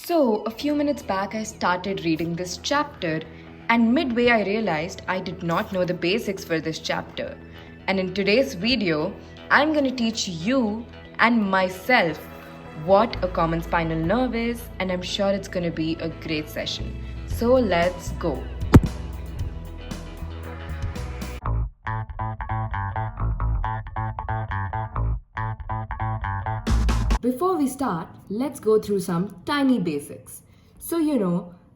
So, a few minutes back, I started reading this chapter, and midway, I realized I did not know the basics for this chapter. And in today's video, I'm going to teach you and myself what a common spinal nerve is, and I'm sure it's going to be a great session. So, let's go. Before we start, let's go through some tiny basics. So,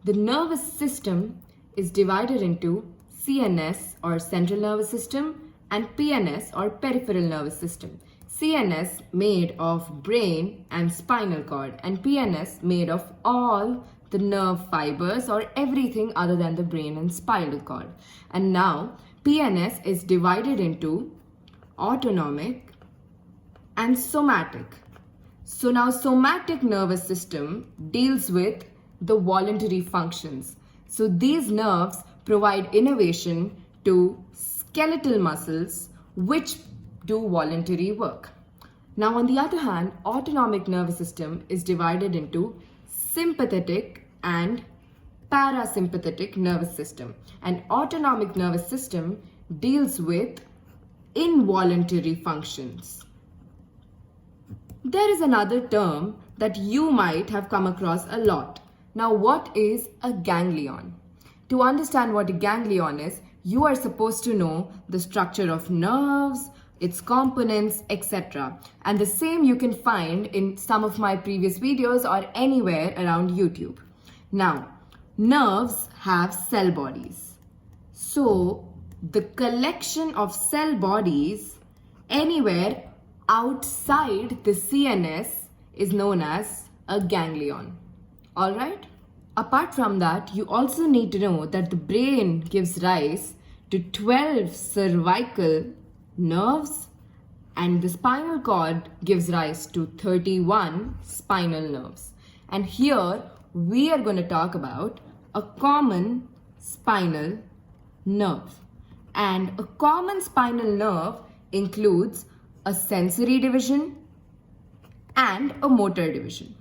the nervous system is divided into CNS or central nervous system and PNS or peripheral nervous system. CNS made of brain and spinal cord, and PNS made of all the nerve fibers or everything other than the brain and spinal cord. And now PNS is divided into autonomic and somatic. So now somatic nervous system deals with the voluntary functions. So these nerves provide innervation to skeletal muscles which do voluntary work. Now on the other hand, autonomic nervous system is divided into sympathetic and parasympathetic nervous system. And autonomic nervous system deals with involuntary functions. There is another term that you might have come across a lot. Now, what is a ganglion? To understand what a ganglion is, you are supposed to know the structure of nerves, its components, etc. And the same you can find in some of my previous videos or anywhere around YouTube. Now, nerves have cell bodies. So, the collection of cell bodies anywhere outside the CNS is known as a ganglion. Alright? Apart from that, you also need to know that the brain gives rise to 12 cervical nerves and the spinal cord gives rise to 31 spinal nerves. And here we are going to talk about a common spinal nerve. And a common spinal nerve includes a sensory division and a motor division.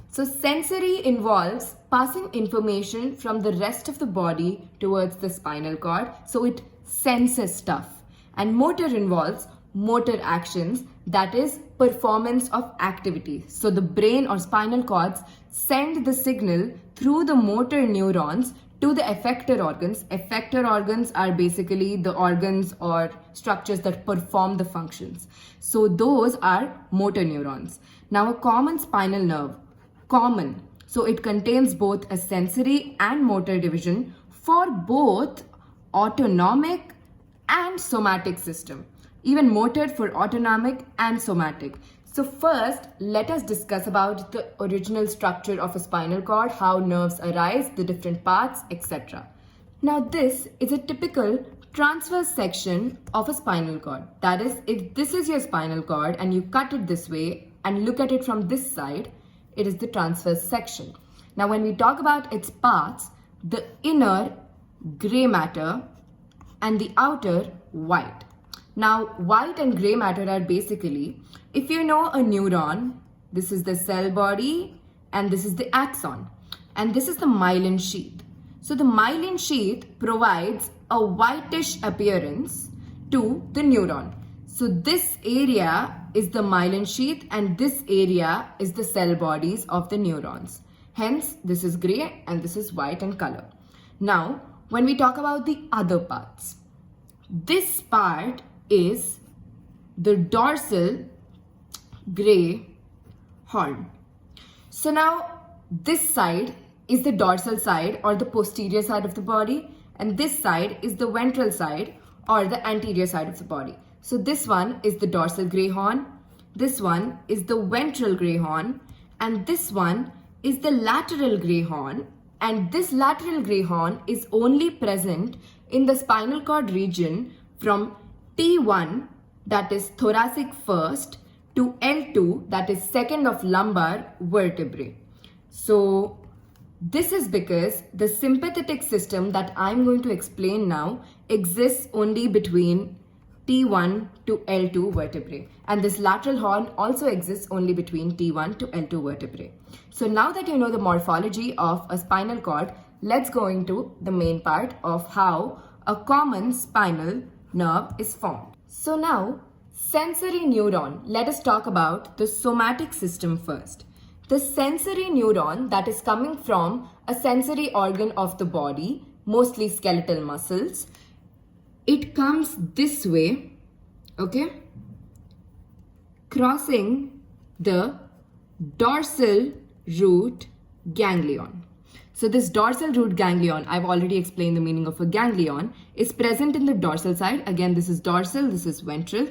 So sensory involves passing information from the rest of the body towards the spinal cord, so it senses stuff. And motor involves motor actions, that is performance of activity. So the brain or spinal cords send the signal through the motor neurons to the effector organs. Effector organs are basically the organs or structures that perform the functions. So those are motor neurons. Now a common spinal nerve, common. So it contains both a sensory and motor division for both autonomic and somatic system. Even motor for autonomic and somatic. So first, let us discuss about the original structure of a spinal cord, how nerves arise, the different parts, etc. Now this is a typical transverse section of a spinal cord. That is, if this is your spinal cord and you cut it this way and look at it from this side, it is the transverse section. Now when we talk about its parts, the inner gray matter and the outer white. Now, white and gray matter are basically, if you know a neuron, this is the cell body and this is the axon. And this is the myelin sheath. So the myelin sheath provides a whitish appearance to the neuron. So this area is the myelin sheath and this area is the cell bodies of the neurons. Hence, this is gray and this is white in color. Now, when we talk about the other parts, this part is the dorsal gray horn. So now this side is the dorsal side or the posterior side of the body, and this side is the ventral side or the anterior side of the body. So this one is the dorsal gray horn, this one is the ventral gray horn, and this one is the lateral gray horn, and this lateral gray horn is only present in the spinal cord region from T1, that is thoracic first, to L2, that is second of lumbar vertebrae. So this is because the sympathetic system that I'm going to explain now exists only between T1 to L2 vertebrae. And this lateral horn also exists only between T1 to L2 vertebrae. So now that you know the morphology of a spinal cord, let's go into the main part of how a common spinal nerve is formed. So now, sensory neuron. Let us talk about the somatic system first. The sensory neuron that is coming from a sensory organ of the body, mostly skeletal muscles, it comes this way, okay, crossing the dorsal root ganglion. So this dorsal root ganglion, I've already explained the meaning of a ganglion, is present in the dorsal side. Again, this is dorsal, this is ventral.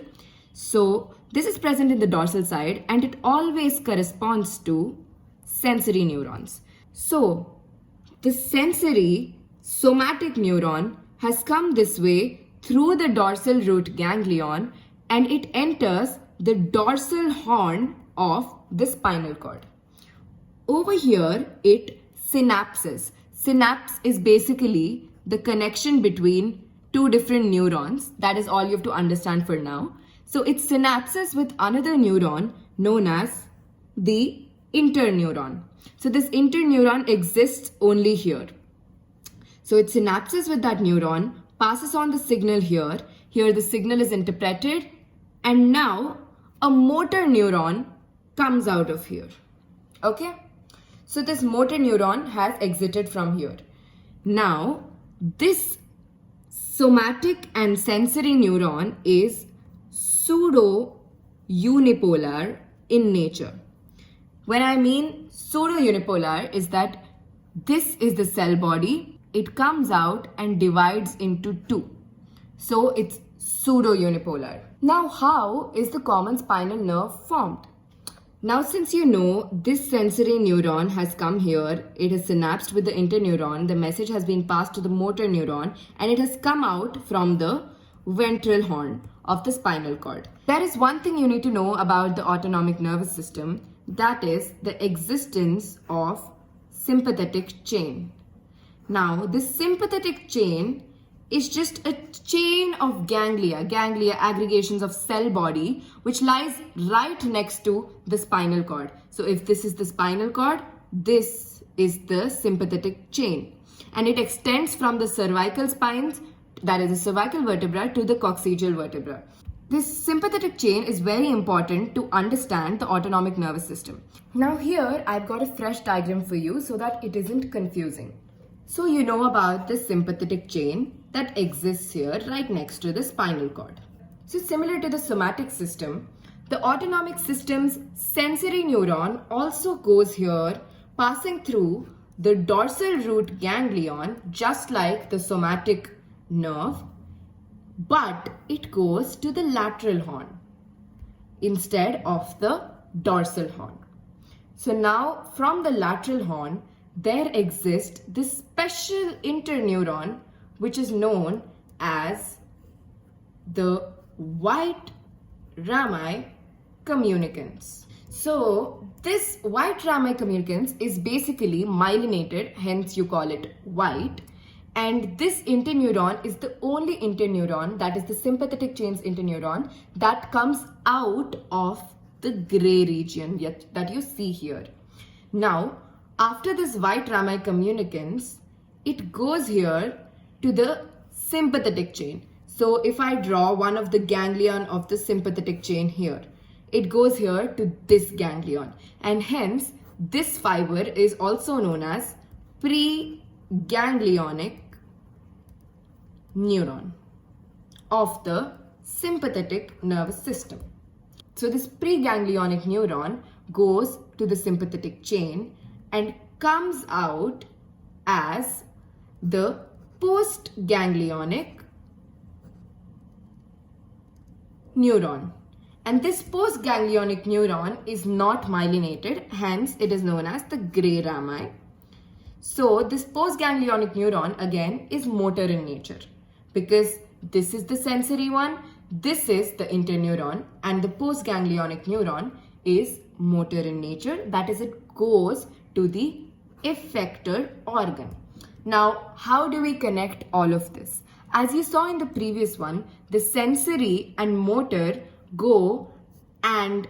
So this is present in the dorsal side and it always corresponds to sensory neurons. So the sensory somatic neuron has come this way through the dorsal root ganglion and it enters the dorsal horn of the spinal cord. Over here, it synapses. Synapse is basically the connection between two different neurons. That is all you have to understand for now. So it synapses with another neuron known as the interneuron. So this interneuron exists only here. So it synapses with that neuron, passes on the signal here. Here the signal is interpreted and now a motor neuron comes out of here. Okay? So this motor neuron has exited from here. Now this somatic and sensory neuron is pseudo-unipolar in nature. When I mean pseudo-unipolar is that this is the cell body. It comes out and divides into two. So it's pseudo-unipolar. Now how is the common spinal nerve formed? Now since you know this sensory neuron has come here, it has synapsed with the interneuron, the message has been passed to the motor neuron and it has come out from the ventral horn of the spinal cord. There is one thing you need to know about the autonomic nervous system, that is the existence of sympathetic chain. Now, this sympathetic chain is just a chain of ganglia aggregations of cell body, which lies right next to the spinal cord. So if this is the spinal cord, this is the sympathetic chain. And it extends from the cervical spines, that is the cervical vertebra, to the coccygeal vertebra. This sympathetic chain is very important to understand the autonomic nervous system. Now here, I've got a fresh diagram for you so that it isn't confusing. So you know about the sympathetic chain that exists here right next to the spinal cord. So similar to the somatic system, the autonomic system's sensory neuron also goes here, passing through the dorsal root ganglion just like the somatic nerve, but it goes to the lateral horn instead of the dorsal horn. So now from the lateral horn, there exists this special interneuron which is known as the white rami communicans. So this white rami communicans is basically myelinated, hence you call it white. And this interneuron is the only interneuron, that is the sympathetic chain's interneuron, that comes out of the gray region that you see here. Now, after this white rami communicans, it goes here to the sympathetic chain. So if I draw one of the ganglion of the sympathetic chain here, it goes here to this ganglion. And hence, this fiber is also known as preganglionic neuron of the sympathetic nervous system. So this preganglionic neuron goes to the sympathetic chain and comes out as the postganglionic neuron. And this postganglionic neuron is not myelinated, hence it is known as the gray rami. So this postganglionic neuron again is motor in nature because this is the sensory one, this is the interneuron, and the postganglionic neuron is motor in nature, that is, it goes to the effector organ. Now, how do we connect all of this? As you saw in the previous one, the sensory and motor go and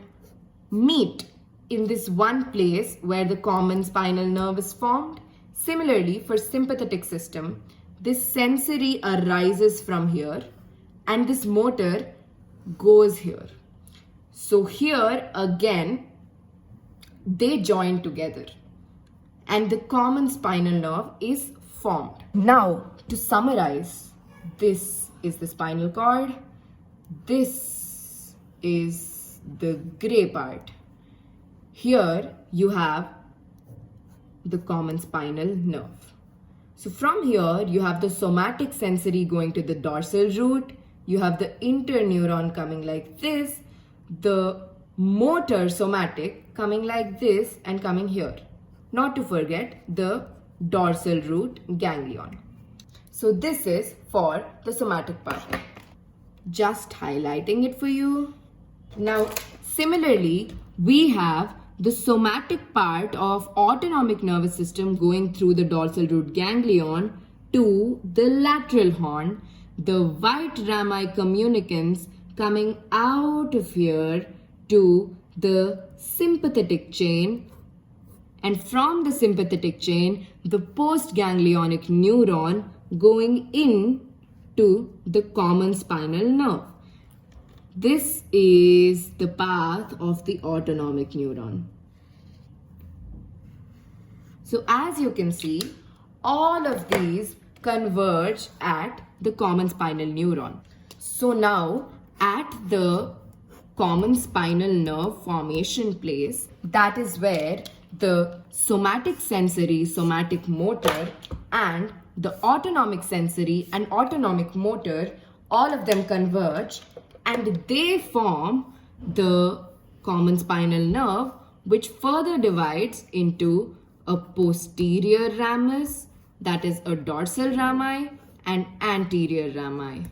meet in this one place where the common spinal nerve is formed. Similarly, for sympathetic system, this sensory arises from here and this motor goes here. So here again, they join together and the common spinal nerve is formed. Now, to summarize, this is the spinal cord, this is the gray part. Here you have the common spinal nerve. So from here you have the somatic sensory going to the dorsal root, you have the interneuron coming like this, the motor somatic coming like this and coming here. Not to forget the dorsal root ganglion. So this is for the somatic part. Just highlighting it for you. Now similarly, we have the somatic part of autonomic nervous system going through the dorsal root ganglion to the lateral horn, the white rami communicants coming out of here to the sympathetic chain, and from the sympathetic chain, the postganglionic neuron going in to the common spinal nerve. This is the path of the autonomic neuron. So as you can see, all of these converge at the common spinal neuron. So now at the common spinal nerve formation place, that is where the somatic sensory, somatic motor and the autonomic sensory and autonomic motor, all of them converge and they form the common spinal nerve, which further divides into a posterior ramus, that is a dorsal rami, and anterior rami.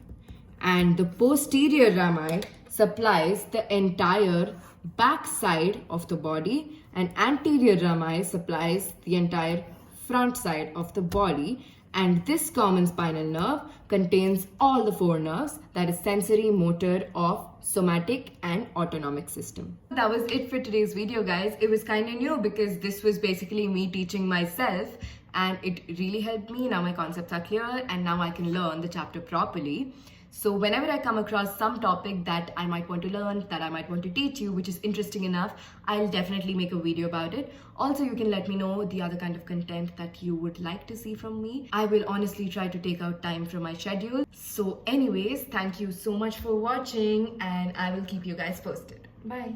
And the posterior rami supplies the entire back side of the body and anterior rami supplies the entire front side of the body. And this common spinal nerve contains all the four nerves, that is sensory, motor, of somatic and autonomic system. That was it for today's video, guys. It was kind of new because this was basically me teaching myself and it really helped me. Now my concepts are clear and now I can learn the chapter properly. So whenever I come across some topic that I might want to learn, that I might want to teach you, which is interesting enough, I'll definitely make a video about it. Also, you can let me know the other kind of content that you would like to see from me. I will honestly try to take out time from my schedule. So anyways, thank you so much for watching and I will keep you guys posted. Bye.